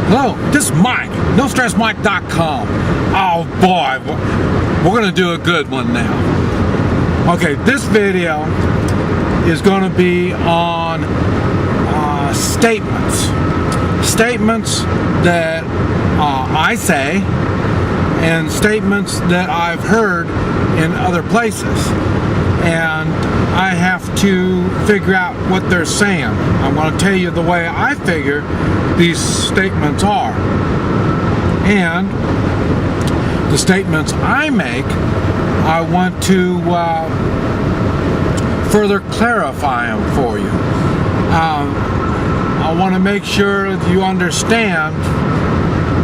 Hello, this is Mike, NoStressMike.com. Oh boy, we're going to do a good one now. Okay, this video is going to be on statements. Statements that I say and statements that I've heard in other places. And I have to figure out what they're saying. I want to tell you the way I figure these statements are. And the statements I make, I want to further clarify them for you. I want to make sure that you understand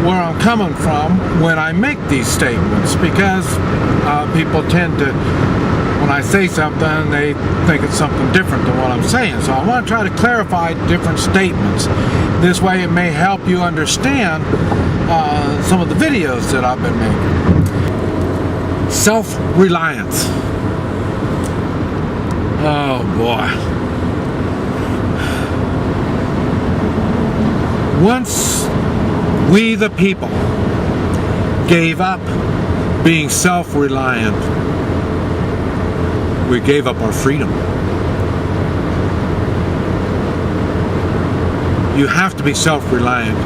where I'm coming from when I make these statements, because people tend to, when I say something, they think it's something different than what I'm saying. So I want to try to clarify different statements. This way it may help you understand some of the videos that I've been making. Self-reliance. Oh boy. Once we the people gave up being self-reliant, we gave up our freedom. You have to be self-reliant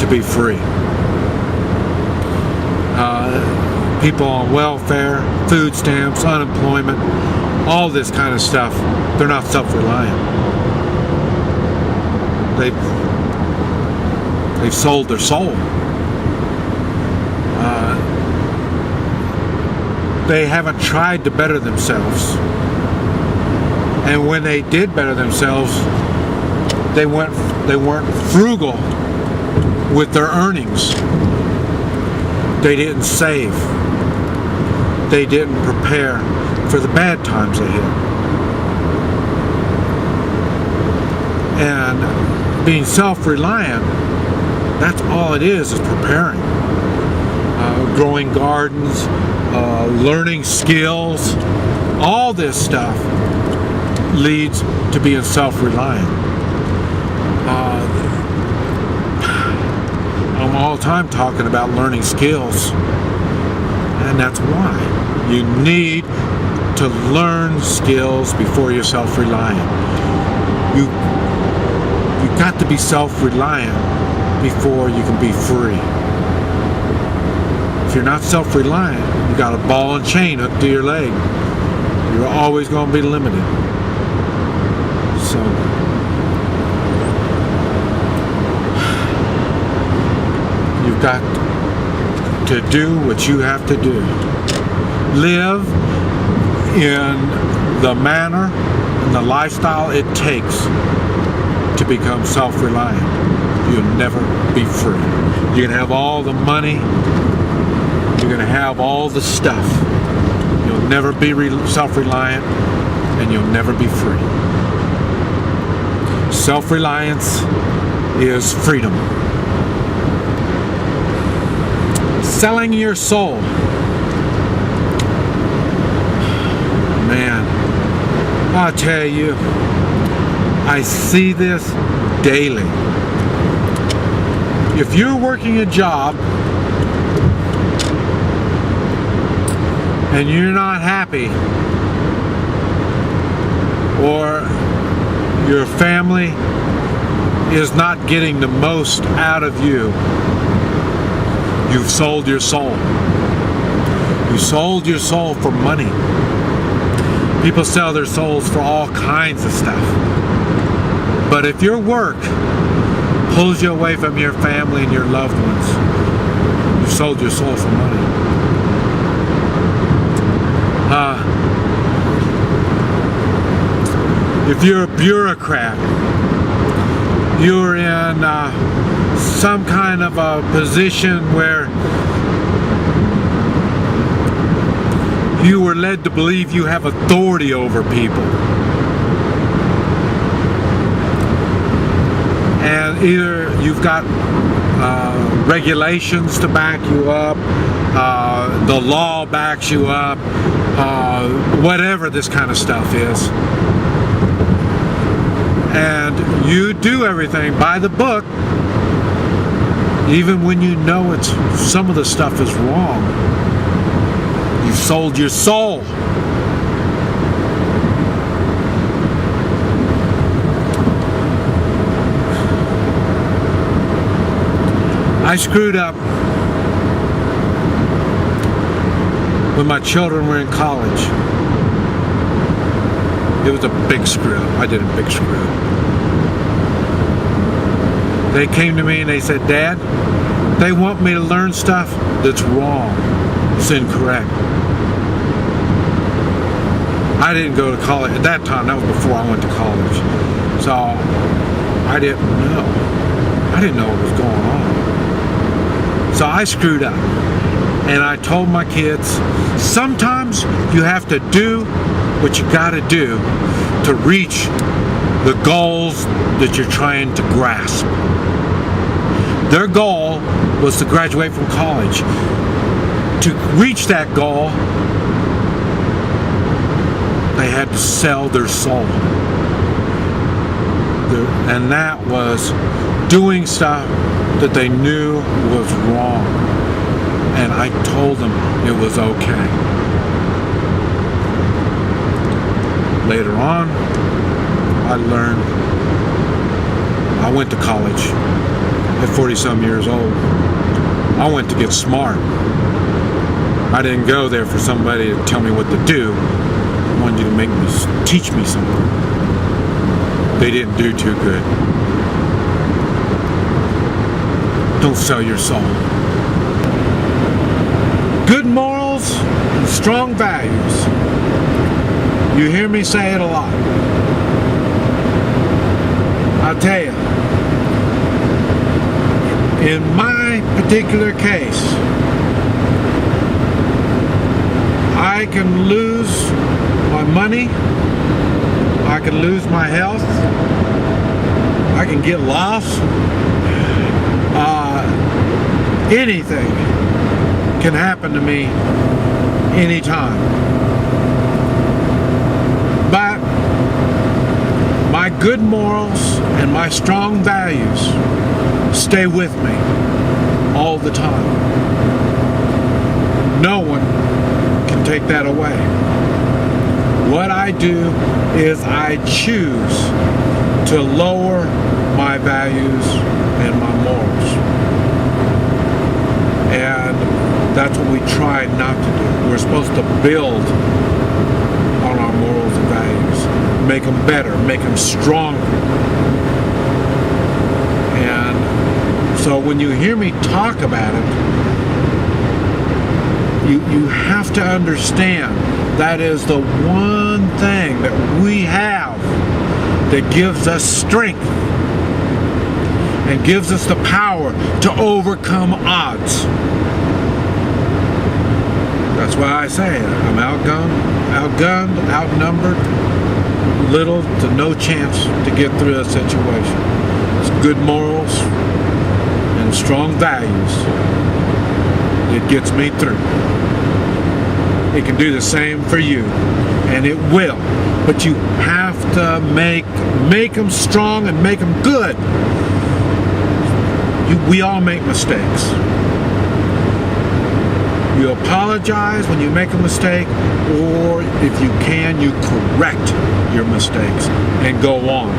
to be free. People on welfare, food stamps, unemployment, all this kind of stuff, they're not self-reliant. They've sold their soul. They haven't tried to better themselves. And when they did better themselves, they weren't frugal with their earnings. They didn't save. They didn't prepare for the bad times ahead. And being self-reliant, that's all it is preparing. Growing gardens, learning skills, all this stuff leads to being self-reliant. I'm all the time talking about learning skills, and that's why you need to learn skills before you're self-reliant. You got to be self-reliant before you can be free. If you're not self-reliant, you got a ball and chain hooked to your leg. You're always going to be limited. So you've got to do what you have to do. Live in the manner and the lifestyle it takes to become self-reliant. You'll never be free. You can have all the money, you're going to have all the stuff. You'll never be self-reliant, and you'll never be free. Self-reliance is freedom. Selling your soul. Man, I'll tell you, I see this daily. If you're working a job and you're not happy, or your family is not getting the most out of you, you've sold your soul. You sold your soul for money. People sell their souls for all kinds of stuff. But if your work pulls you away from your family and your loved ones, you've sold your soul for money. If you're a bureaucrat, you're in some kind of a position where you were led to believe you have authority over people. And either you've got regulations to back you up, the law backs you up, whatever this kind of stuff is. And you do everything by the book, Even when you know some of the stuff is wrong, you've sold your soul. I screwed up when my children were in college. It was a big screw up. I did a big screw up. They came to me and they said, Dad, they want me to learn stuff that's wrong. It's incorrect. I didn't go to college at that time. That was before I went to college. So I didn't know. I didn't know what was going on. So I screwed up. And I told my kids, sometimes you have to do what you got to do to reach the goals that you're trying to grasp. Their goal was to graduate from college. To reach that goal, they had to sell their soul. And that was doing stuff that they knew was wrong. And I told them it was okay. Later on, I learned. I went to college at 40-some years old. I went to get smart. I didn't go there for somebody to tell me what to do. I wanted you to teach me something. They didn't do too good. Don't sell your soul. Good morals and strong values. You hear me say it a lot. I'll tell you, in my particular case, I can lose my money, I can lose my health, I can get lost, anything can happen to me anytime. But my good morals and my strong values stay with me all the time. No one can take that away. What I do is I choose to lower my values and my morals. And that's what we try not to do. We're supposed to build on our morals and values, make them better, make them stronger. And so when you hear me talk about it, you have to understand that is the one thing that we have that gives us strength and gives us the power to overcome odds. That's why I say it. I'm outgunned, outnumbered, little to no chance to get through a situation. It's good morals and strong values that gets me through. It can do the same for you, and it will. But you have to make them strong and make them good. We all make mistakes. You apologize when you make a mistake, or if you can, you correct your mistakes and go on.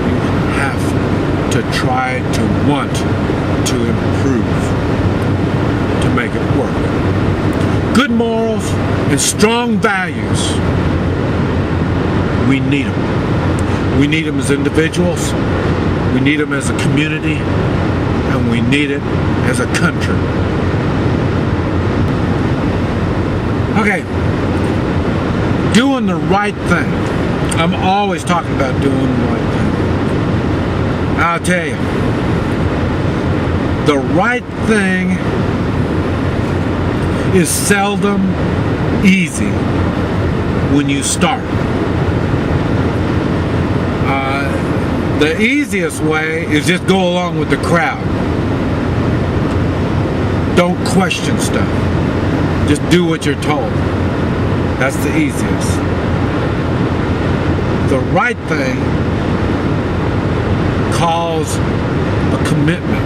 You have to try to want to improve to make it work. Good morals and strong values, we need them. We need them as individuals, we need them as a community, and we need it as a country. Okay, doing the right thing. I'm always talking about doing the right thing. I'll tell you, the right thing is seldom easy when you start. The easiest way is just go along with the crowd. Don't question stuff. Just do what you're told. That's the easiest. The right thing calls a commitment.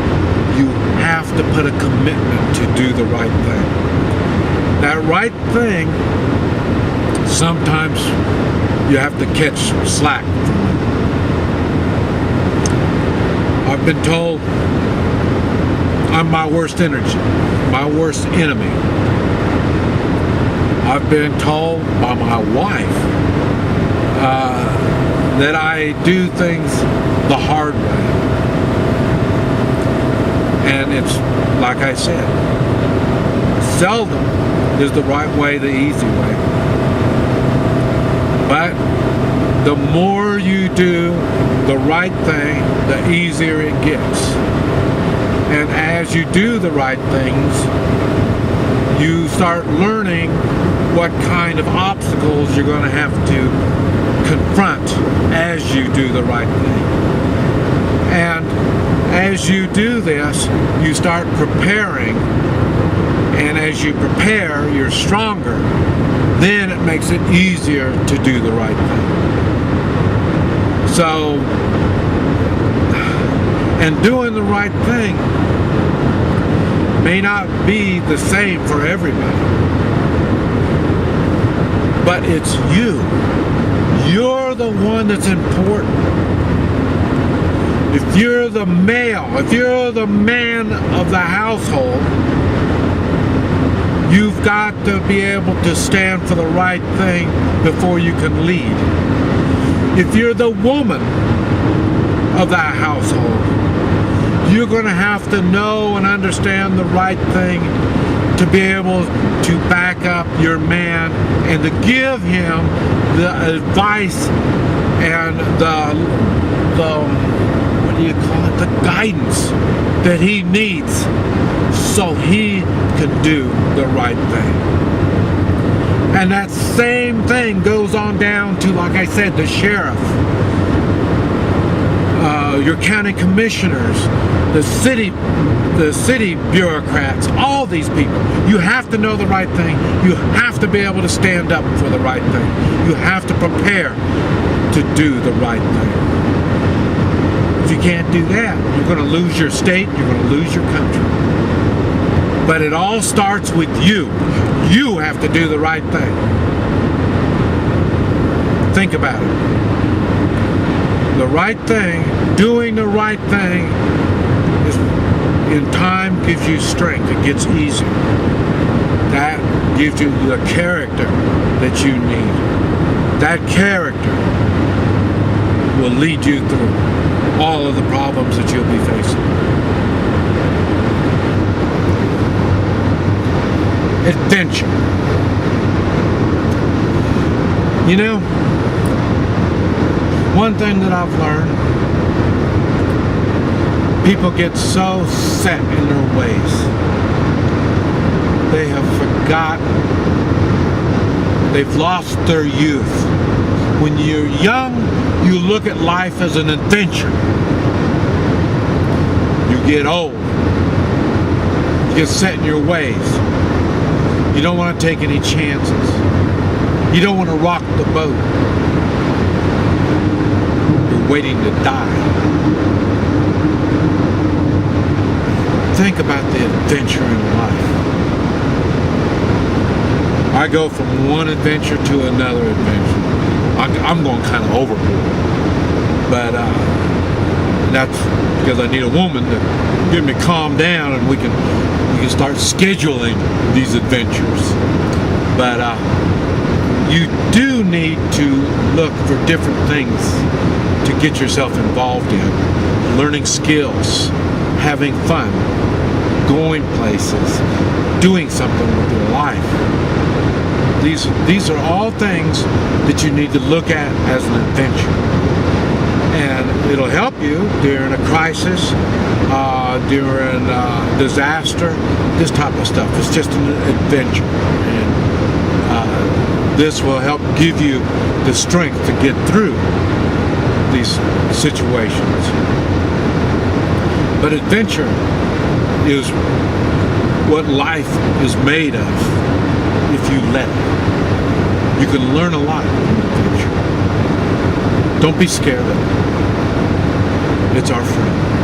You have to put a commitment to do the right thing. That right thing, sometimes you have to catch slack from it. I've been told I'm my worst enemy. I've been told by my wife that I do things the hard way. And it's, like I said, seldom is the right way the easy way. But the more you do the right thing, the easier it gets. And as you do the right things, you start learning what kind of obstacles you're going to have to confront as you do the right thing. And as you do this, you start preparing. And as you prepare, you're stronger. Then it makes it easier to do the right thing. So, and doing the right thing may not be the same for everybody. But it's you. You're the one that's important. If you're the male, if you're the man of the household, you've got to be able to stand for the right thing before you can lead. If you're the woman of that household, you're going to have to know and understand the right thing to be able to back up your man and to give him the advice and the what do you call it, the guidance that he needs so he can do the right thing. And that same thing goes on down to, like I said, the sheriff, your county commissioners, the city bureaucrats, all these people. You have to know the right thing. You have to be able to stand up for the right thing. You have to prepare to do the right thing. If you can't do that, you're going to lose your state, you're going to lose your country. But it all starts with you. You have to do the right thing. Think about it. The right thing, doing the right thing, is, in time gives you strength. It gets easier. That gives you the character that you need. That character will lead you through all of the problems that you'll be facing. Adventure. You know, one thing that I've learned, people get so set in their ways. They have forgotten. They've lost their youth. When you're young, you look at life as an adventure. You get old. You get set in your ways. You don't want to take any chances. You don't want to rock the boat. You're waiting to die. Think about the adventure in life. I go from one adventure to another adventure. I'm going kind of overboard. But that's because I need a woman to get me calm down and we can start scheduling these adventures. But you do need to look for different things to get yourself involved in. Learning skills, having fun, going places, doing something with your life. These are all things that you need to look at as an adventure. And it'll help you during a crisis, during disaster, this type of stuff. It's just an adventure. And this will help give you the strength to get through these situations. But adventure is what life is made of if you let it. You can learn a lot from adventure. Don't be scared of it. It's our friend.